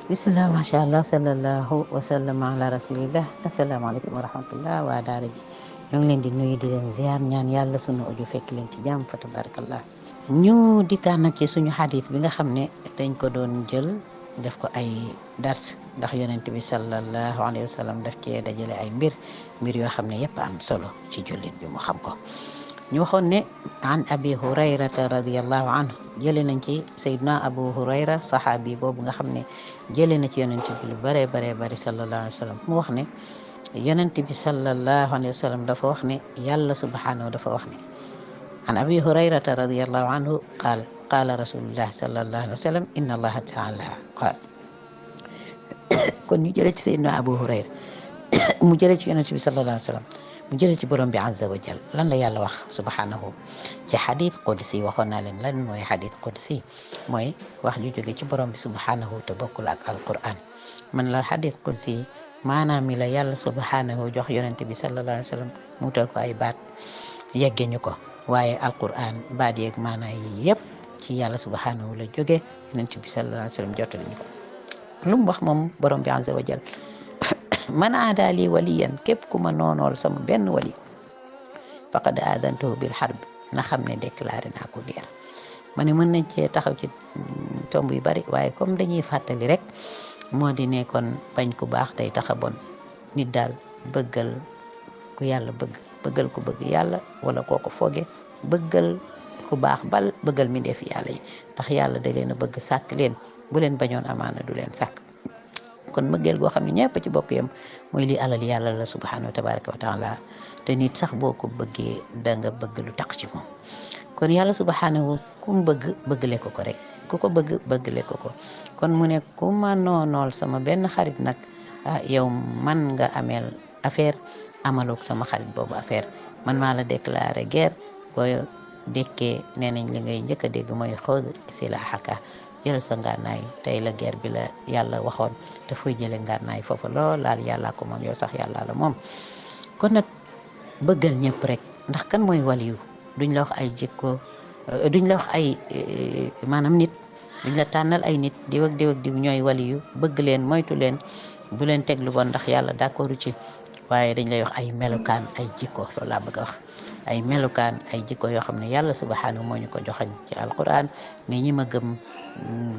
bismillah macha allah sallallahu wa sallam ala rasulillah asalaamaaleykum wa rahmatullah waa daara ji ñoo ngi leen di nuyu di leen ziar ñaan yàlla sunu audio fekk leen ci jàmm fa tabarakallah ñu dikkaan nag ci suñu xadis bi nga xam ne dañ ko doon jël def ko ay dars ndax yonent bi sallallahu alayhi wa sallam daf cee dajale ay mbir yoo xam ne yëpp am solo ci jullit bi mu xam ko ñu waxoon ne an abi hurayrata radiallahu anhu jële nañ ci sayyidina abu hurayra saxaabi boobu nga xam ne jële na ci yonent bi lu bare sallallahu alayhi wa sallam mu wax ne yonent bi sallallahu alayhi wa sallam dafa wax ne yàlla subhanahu dafa wax ne an abi hurayrata radiallahu anhu qaala rasulullah sallallahu alayhi wa sallam inna allaha taala qaal kon ñu jële ci sayyidina abu hurayra mu jële ci yonent bi sallallahu alayhi wa sallam mu jëlee ci borom bi azza wa jal lan la yàlla wax subhanahu ci xadit qudsi waxoon naa leen lan mooy xadit qudsi mooy wax ju jóge ci borom bi subhanahu te bokkul ak alquran man la xadit qudsi maanaam mi la yàlla subhanahu jox yonent bi sallallahu alayhi wa sallam mu tal ko ay baat yegge ñu ko waaye alquran baat yeeg maanaa yi yëpp ci yàlla subhanahu la jóge yonent bi sallallahu alayhi wa sallam jottali ñu ko lu mu wax moom borom bi azza wa jal man aada li waliyan képp ku ma noonool sama benn wali faqad aadantuhu bil harb na xam ne déclaré naa ko guerre ma ne mën nañ cee taxaw ci tomb yu bari waaye comme dañuy fàttali rek moo di ne kon bañ ku baax day taxa bon nit daal bëggal ku yàlla bëggal ku bëgg yàlla wala kooko foge bëggal ku baax bal bëggal mi def yàlla yi ndax yàlla da leen a bëgg sàkk leen bu leen bañoon amaana du leen sàkk kon mëggeel goo xam ne ñëpp ci bokk yam mooy li alal yàlla la subhanahu wa tabaraka wa taala te nit sax boo ko bëggee da nga bëgg lu tax ci moom kon yàlla subhanahu ku mu bëggale ko rek ku ko bëggale ko kon mu ne ku ma noonool sama benn xarit nag yow man nga ameel affaire amaloog sama xarit boobu affaire man maa la déclaré guerre boo dékkee nee nañ li ngay njëkk a dégg mooy xool silaaxaka jël sa ngànnaay tey la guerre bi la yàlla waxoon te fooy jële ngànnaay foofu lool laal yàllaa ko moom yow sax yàlla la moom kon nag bëggal ñëpp rek ndax kan mooy waliyu duñ la wax ay jikko duñ la wax ay maanaam nit duñ la tànnal ay nit diw ak diw ñooy waliyu bëgg leen moytu leen bu leen teg lu bon ndax yàlla d'accordu ci waaye dañ lay wax ay melukaan ay jikko loolu laa bëgg a wax ay melukaan ay jikko yoo xam ne yàlla subhanahu moo ñu ko joxañ ci alquran ne ñi ma gëm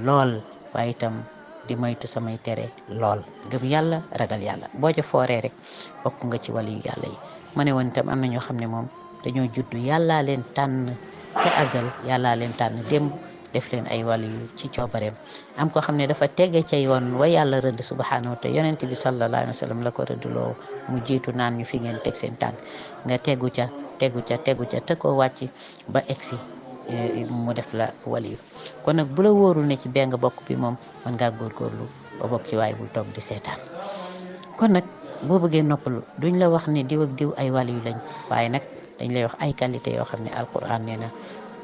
lool waaye itam di moytu samay tere lool gëm yàlla ragal yàlla boo ca fooree rek bokk nga ci waliyu yàlla yi ma ne woon itam am na ñoo xam ne moom dañoo juddu yàllaa leen tànn ca azal yàllaa leen tànn démb def leen ay waliyu ci coobareem am ko xam ne dafa tege ca yoon wa yàlla rëdd subhanahu te yonent bi sallallahu alayhi wa sallam la ko rëddloo mu jiitu naan ñu fi ngeen teg seen tànk nga tegu ca te ko wàcc ba egsi mu def la waliyu kon nag bu la wóorul ne ci benn bokk bi moom mën ngaa góorgóorlu ba bokk ci waaye bul toog di seetaan kon nag boo bëggee noppalu duñ la wax ne diw ak diw ay waliyu lañ waaye nag dañ lay wax ay qualité yoo xam ne alquran nee na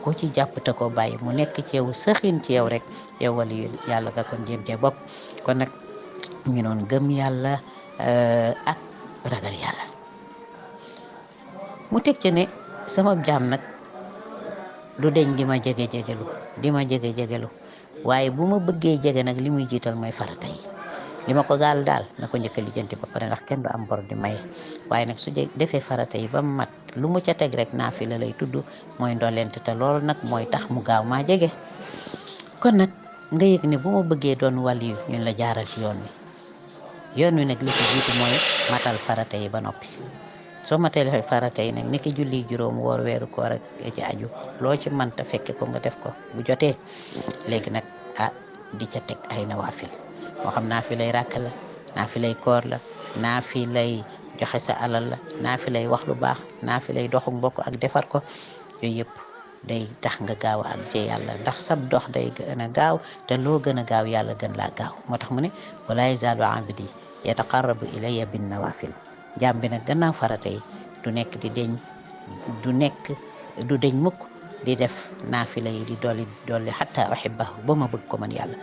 ko ci jàpp te ko bàyyi mu nekk ci yow sëxin ci yow rek yow waliyu yàlla nga kon jéem cee bopp kon nag ñu noon gëm yàlla ak ragal yàlla mu teg ci ne sama jaam nag du deñ di ma jege-jegelu waaye bu ma bëggee jege nag li muy jiital mooy farata yi li ma ko gaal daal na ko njëkk a lijjanti ba pare ndax kenn du am bor di maye waaye nag su defee farata yi ba mu mat lu mu ca teg rek naafila lay tudd mooy ndolleent te loolu nag mooy tax mu gaaw maa jege kon nag nga yëg ne bu ma bëggee doon waliyu ñun la jaaral ci yoon wi nag li ci jiitu mooy matal farata yi ba noppi soo matalee farata yi nag niki julli juróom woor weeru koor ak ci aju loo ci mënta fekke ko nga def ko bu jotee léegi nag di ca teg ay nawaafil moo xam naafilay ràkk la naafilay koor la naafilay joxe sa alal la naafilay wax lu baax naafilay doxu mbokk ak defar ko yooyu yëpp day tax nga gaaw a ak ci yàlla ndax sab dox day gën a gaaw te loo gën a gaaw yàlla gën laa gaaw moo tax mu ne wala yazaalu abdi yataqarrabu ilayya bin nawafil jaam bi nag gannaaw farata yi du nekk di deñ du nekk du deñ mukk di def naafila yi di dolli xatta uhibbahu ba ma bëgg ko man yàlla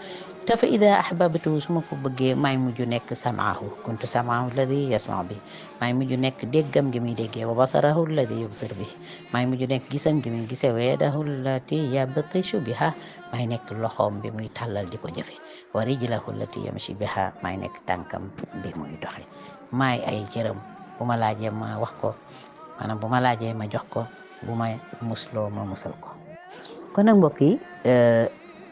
te fa ida ahbabtu su ma ko bëggee maay mujj nekk samaahu kuntu samaahu alladi yasmau bi maay mujj nekk déggam gi muy déggee wa basarahu alladi yubsir bi maay mujj nekk gisam gi muy gisee wa yadahu allati yabtishu biha maay nekk loxoom bi muy tàllal di ko jëfe wa rijlahu allati yamshi biha maay nekk tànkam bi muy doxe maay ay cëram bu ma laajee ma wax ko maanaam bu ma laajee ma jox ko bu ma musloo ma musal ko kon nag mbokk yi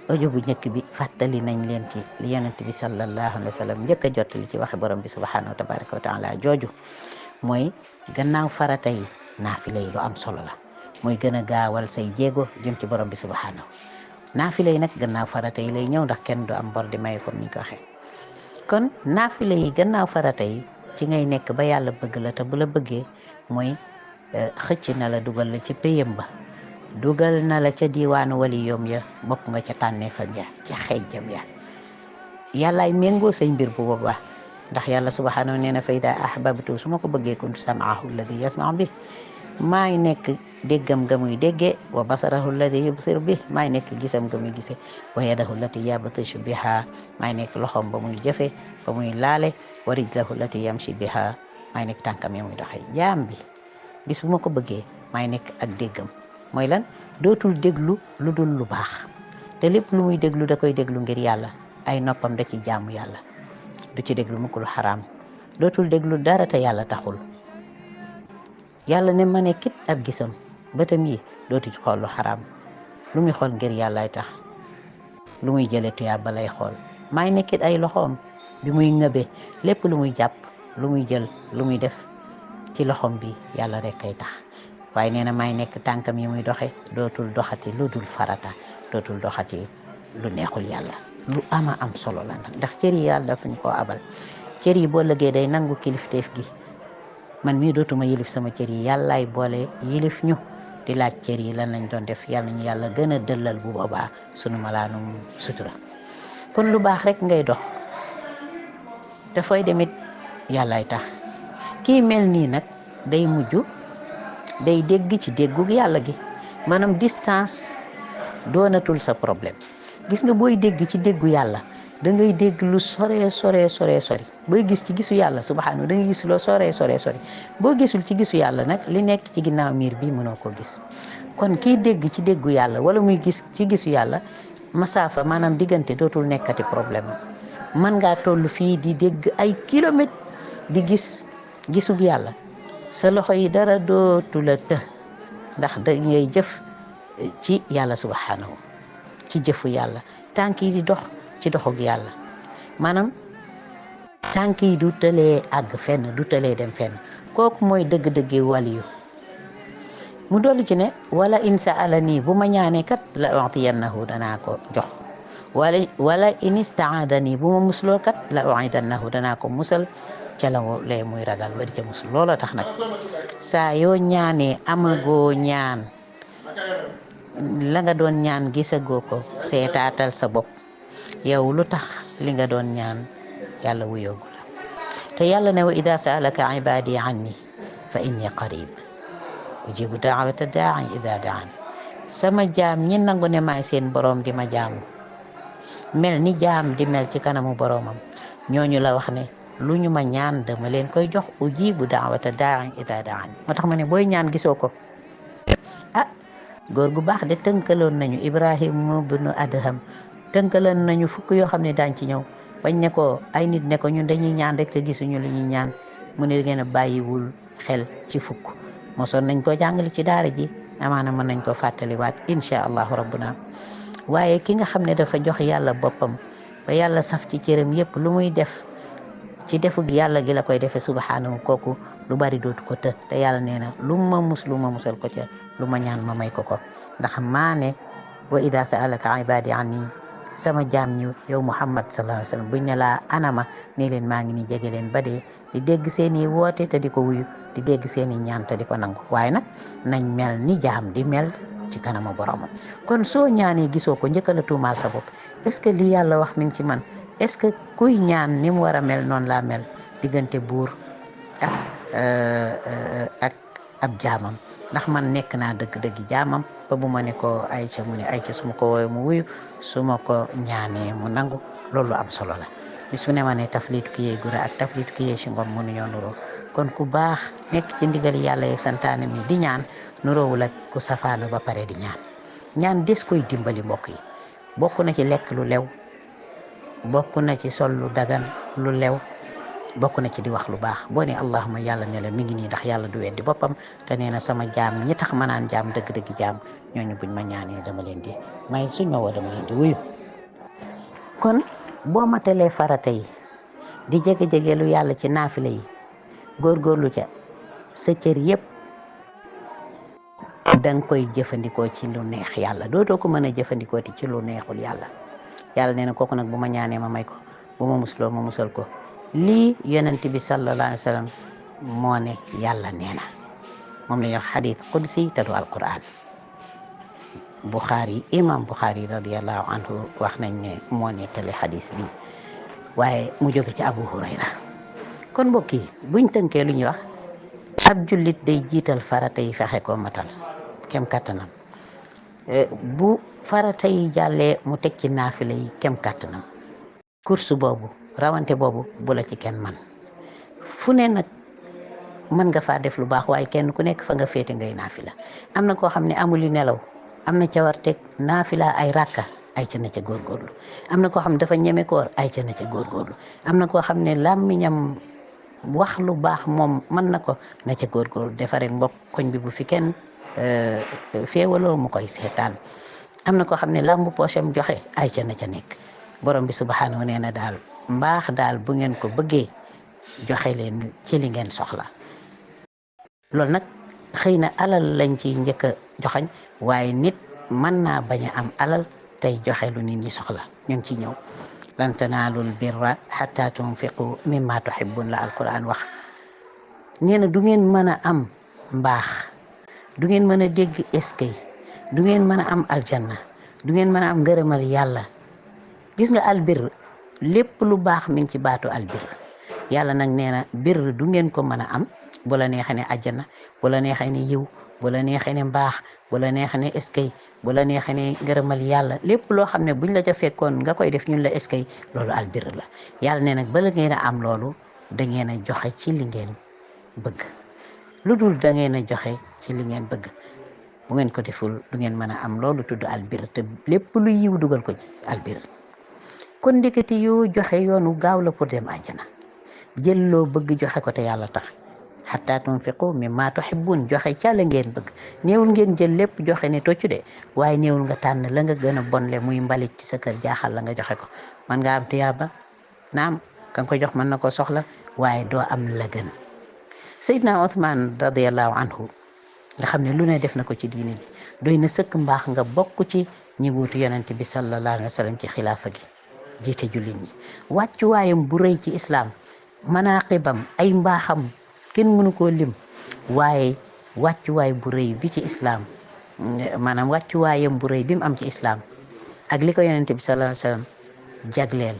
audio bu njëkk bi fàttali nañ leen ci li yonent bi sallallahu alayhi wa sallam njëkk a jottali ci waxi borom bi subhanahu wa tabaraka wa taala jooju mooy gannaaw farata yi naafila yi lu am solo la mooy gën a gaawal say jéego jëm ci borom bi subhanahu naafila yi nag gannaaw farata yi lay ñëw ndax kenn du am bor di may comme ni ñu ko waxee kon naafila yi gannaaw farata yi ci ngay nekk ba yàlla bëgg la te bu la bëggee mooy xëcc na la dugal la ci péyam ba dugal na la ca diwaanu wali yoom ya bokk nga ca tànneefam ya ca xeejjam ya yàllaay méngoo say mbir bu boobaa ndax yàlla subhanahu nee na fa ida ahbabtu su ma ko bëggee kuntu samaahu alladi yasmau bi maay nekk déggam ga muy déggee wa basarahu alladi yubsir bi maay nekk gisam ga muy gisee wa yadahu allati yabtishu biha maay nekk loxom ba muy jëfe ba muy laale wa rijlahu allati yamshi biha maay nekk tànkam ya muy doxee jaam bi bis bu ma ko bëggee maay nekk ak déggam mooy lan dootul déglu lu dul lu baax te lépp lu muy déglu da koy déglu ngir yàlla ay noppam da ci jaamu yàlla du ci déglu mukk lu xaraam dootul déglu dara te yàlla taxul yàlla ne ma ne kit ab gisam bëtam yi dootu ci xool lu xaraam lu muy xool ngir yàllaay tax lu muy jële tuyaaba lay xool maay nekkit ay loxoom bi muy ŋëbe lépp lu muy jàpp lu muy jël lu muy def ci loxoom bi yàlla rek kay tax waaye nee na maay nekk tànkam yi muy doxe dootul doxati lu dul farata dootul doxati lu neexul yàlla lu ama am solo la nag ndax cër yi yàlla dafa ñu koo abal cër yi boo lëgee day nangu kilifteef gi man mii dootuma yilif sama cër yi yàllaay boole yilif ñu di laaj cër yi lan lañ doon def yàlla ñu yàlla gën a dëllal bu boobaa sunu malaanum sutura kon lu baax rek ngay dox dafay demit yàllaay tax kii mel nii nag day mujj day dégg ci déggug yàlla gi maanaam distance doonatul sa problème gis nga booy dégg ci déggu yàlla da ngay dégg lu sore sori booy gis ci gisu yàlla subhanahu da ngay gis loo sore sori boo gisul ci gisu yàlla nag li nekk ci ginnaaw miir bi mënoo ko gis kon kiy dégg ci déggu yàlla wala muy gis ci gisu yàlla masaafa maanaam diggante dootul nekkati problème mën ngaa toll fii di dégg ay kilomètres di gis gisug yàlla sa loxo yi dara dootu la të ndax da ngay jëf ci yàlla subhanahu ci jëfu yàlla tànk yi di dox ci doxug yàlla maanaam tànk yi du tëlee àgg fenn du tëlee dem fenn kooku mooy dëgg-dëgge waliyu mu dolli ci ne wala in sa'alani bu ma ñaanee kat la u'tiyannahu danaa ko jox wala in istaadani bu ma musloo kat la u'idannahu danaa ko musal ca la lee muy ragal wari ca musul looloo tax nag saa yoo ñaanee amagoo ñaan la nga doon ñaan gisagoo ko seetaatal sa bopp yow lu tax li nga doon ñaan yàlla wuyoogu la te yàlla ne wa ida saalaka ibadi anni fa inni qarib ujibu daawata daai ida daan sama jaam ñi nangu ne maay seen boroom di ma jaamu mel ni jaam di mel ci kanamu boroomam ñooñu la wax ne lu ñu ma ñaan dama leen koy jox ujibu daawata daai ida daan moo tax ma ne booy ñaan gisoo ko ah góor gu baax de tënkaloon nañu Ibrahima ibnu Adham tënkaloon nañu fukk yoo xam ne daañ ci ñëw bañ ne ko ay nit ne ko ñun dañuy ñaan rek te gisuñu lu ñuy ñaan mu ne ngeen a bàyyiwul xel ci fukk mosoon nañ ko jàngale ci daara ji amaana mën nañ ko fàttaliwaat incha allahu rabbuna waaye ki nga xam ne dafa jox yàlla boppam ba yàlla saf ci cëram yépp lu muy def ci defug yàlla gi la koy defee subhanahu kooku lu bari dootu ko të te yàlla nee na lu ma musal ko ca lu ma ñaan ma may ko ko ndax maa ne wa ida saalaka ibadi anni sama jaam ñi yow Muhammad sallallahu alayhi wa sallam buñ ne laa anama ne leen maa ngi ni jege leen ba dee di dégg seen i woote te di ko wuyu di dégg seen i ñaan te di ko nangu waaye nag nañ mel ni jaam di mel ci kanamu boromam kon soo ñaanee gisoo ko njëkka la tuumaal sa bopp est-ce que li yàlla wax mi ngi ci man est-ce que kuy ñaan ni mu war a mel noonu laa mel diggante buur ak ab jaamam ndax man nekk naa dëgg-dëgg jaamam ba bu ma ne ko Ayca mu ne Ayca su ma ko woowee mu wuyu su ma ko ñaanee mu nangu loolu am solo la bis bu ne ma ne taflitu ki yee gura ak taflitu ki yee si ngom mënuñoo nuroo kon ku baax nekk ci ndigal yàlla yeeg santaane mi di ñaan nuroowul ak ku safaanu ba pare di ñaan des koy dimbali mbokk yi bokk na ci lekk lu lew bokk na ci sol lu dagan lu lew bokk na ci di wax lu baax boo ne allahuma yàlla ne la mi ngi nii ndax yàlla du weddi boppam te nee na sama jaam ñi tax ma naan jaam dëgg-dëgg jaam ñooñu buñ ma ñaanee dama leen di may suñ ma woo dama leen di wuyu kon boo matalee farata yi di jege-jege lu yàlla ci naafila yi góorgóorlu ca sa cër yépp danga koy jëfandikoo ci lu neex yàlla dootoo ko mën a jëfandikoo ti ci lu neexul yàlla yàlla nee na kooku nag bu ma ñaanee ma may ko bu ma musloo ma musal ko lii yonent bi sallallahu alayhi wa sallam moo ne yàlla nee na moom la ñuy wax xadis qudsi te du alquran Buxaari imam Buxaari radiallahu anhu wax nañ ne moo nettali xadis bi waaye mu jóge ci Abu Hurayra kon mbokk yi buñ tënkee lu ñuy wax ab jullit day jiital farata yi fexe ko matal kem kattanam bu farata yi jàllee mu teg ci naafila yi kem kattanam course boobu rawante boobu bu la ci kenn man fu ne nag mën nga faa def lu baax waaye kenn ku nekk fa nga féete ngay naafila am na koo xam ne amul nelaw am na cawarteeg naafila ay rakka ay ca na ca góorgóorlu am na koo xam ne dafa ñeme koor ay ca na ca góorgóorlu am na koo xam ne làmmiñam wax lu baax moom mën na ko na ca góorgóorlu defa rek mbokk koñ bi bu fi kenn féewaloo mu koy seetaan am na koo xam ne làmbu poosam joxe ay ca na ca nekk borom bi subhanahu nee na daal mbaax daal bu ngeen ko bëggee joxe leen ci li ngeen soxla loolu nag xëy na alal lañ ci njëkk a joxañ waaye nit mën naa bañ a am alal tey joxe lu nit ñi soxla ñu ngi ci ñëw lan tanaalul birra hatta tunfiqu mimma tuhibbun la alquran wax nee na du ngeen mën a am mbaax du ngeen mën a dégg eskay du ngeen mën a am aljanna du ngeen mën a am ngërëmal yàlla gis nga albir lépp lu baax mi ngi ci baatu albir yàlla nag nee na bir du ngeen ko mën a am bu la neexee ne àjjana bu la neexee ne yiw bu la neexee ne mbaax bu la neexee ne eskay bu la neexee ne ngërëmal yàlla lépp loo xam ne buñ la ca fekkoon nga koy def ñun la eskay loolu albir la yàlla nee nag bala ngeen a am loolu da ngeen a joxe ci li ngeen bëgg lu dul da ngeen a joxe ci li ngeen bëgg bu ngeen ko deful du ngeen mën a am loolu tudd albir te lépp lu yiw dugal ko ci albir kon ndeketi yoo joxe yoonu gaaw la pour dem àjjana jël loo bëgg joxe ko te yàlla tax hatta tunfiqu mimma tuhibbun joxe ca la ngeen bëgg néewul ngeen jël lépp joxe ne toccu de waaye néewul nga tànn la nga gën a bonle muy mbalit ci sa kër jaaxal la nga joxe ko man nga am tuyaaba naam ka nga ko jox mën na ko soxla waaye doo am la gën Seydina Othman radiallahu anhu nga xam ne lu ne def na ko ci diine ji doy na sëkk mbaax nga bokk ci ñi wuutu yonent bi sallallahu alayhi wa sallam ci xilaafa gi jiite jullit ñi wàccuwaayam bu rëy ci islaam manaqibam ay mbaaxam kenn mënu koo lim waaye wàccuwaay bu rëy bi ci islaam maanaam wàccuwaayam bu rëy bi mu am ci islaam ak li ko yonent bi sallallahu alayhi wa sallam jagleel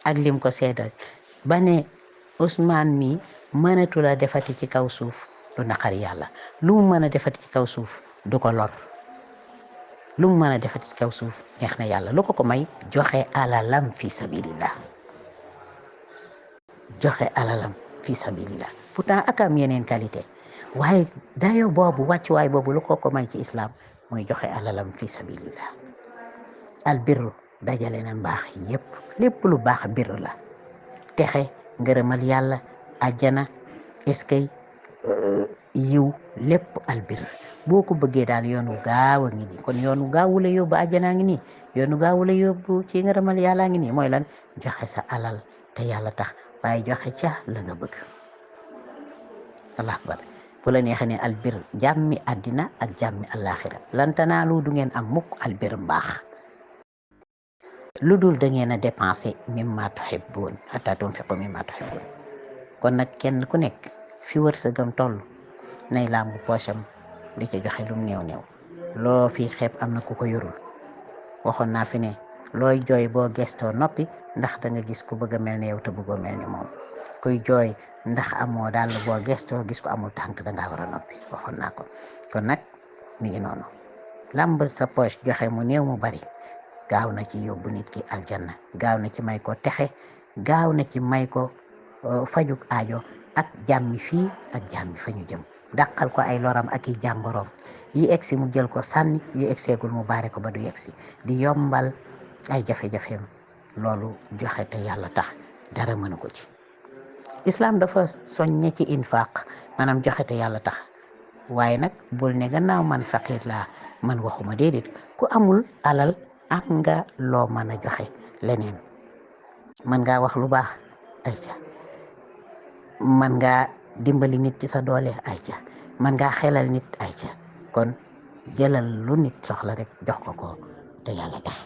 ak lim ko seedal ba ne Ousmane mi mënatu la defati ci kaw suuf lu naqari yàlla lu mu mën a defati ci kaw suuf du ko lor lu mu mën a defati ci kaw suuf neex na yàlla lu ko may joxe alalam fi sabilillah joxe alalam fi sabilillah pourtant ak am yeneen qualité waaye dayo boobu wàccuwaay boobu lu ko may ci islam mooy joxe alalam fi sabilillah albirru dajale na mbaax yépp lépp lu baax birru la texe ngërëmal yàlla àjjana eskay yiw lépp albir boo ko bëggee daal yoonu gaaw a ngi nii kon yoonu gaawu la yóbbu àjjanaa ngi nii yoonu gaawu la yóbbu ci ngërëmal yàllaa ngi nii mooy lan joxe sa alal te yàlla tax waaye joxe ca la nga bëgg allah akbar bu la neexee ne albir jàmmi àddina ak jàmmi àllaaxira lan tanaalu du ngeen am mukk albir mbaax lu dul da ngeen a dépensé mimma tuhibbun hatta tunfiqu mimma tuhibbun kon nag kenn ku nekk fi wërsëgam toll nay làmbu poosam di ca joxe lum néew néew loo fi xeeb am na ku ko yorul waxoon naa fi ne looy jooy boo gestoo noppi ndax da nga gis ku bëgg a mel ne yow te bëggoo mel ne moom kuy jooy ndax amoo daal boo gestoo gis ko amul tànk dangaa war a noppi waxoon naa ko kon nag mi ngi noonu làmb sa poche joxe mu néew mu bari gaaw na ci yóbbu nit ki aljanna gaaw na ci may ko texe gaaw na ci may ko fajuk aajo ak jàmmi fii ak jàmmi fa ñu jëm dàqal ko ay loram ak i jàngoroom yi egsi mu jël ko sànni yi egseegul mu baare ko ba du egsi di yombal ay jafe-jafeem loolu joxe te yàlla tax dara mënu ko ci islam dafa soññe ci infaq maanaam joxe te yàlla tax waaye nag bul ne gannaaw man faqir laa man waxuma déedéet ku amul alal am nga loo mën a joxe leneen mën ngaa wax lu baax ay ca mën ngaa dimbali nit ci sa doole ay ca mën ngaa xelal nit ay ca kon jëlal lu nit soxla rek jox ko ko te yàlla tax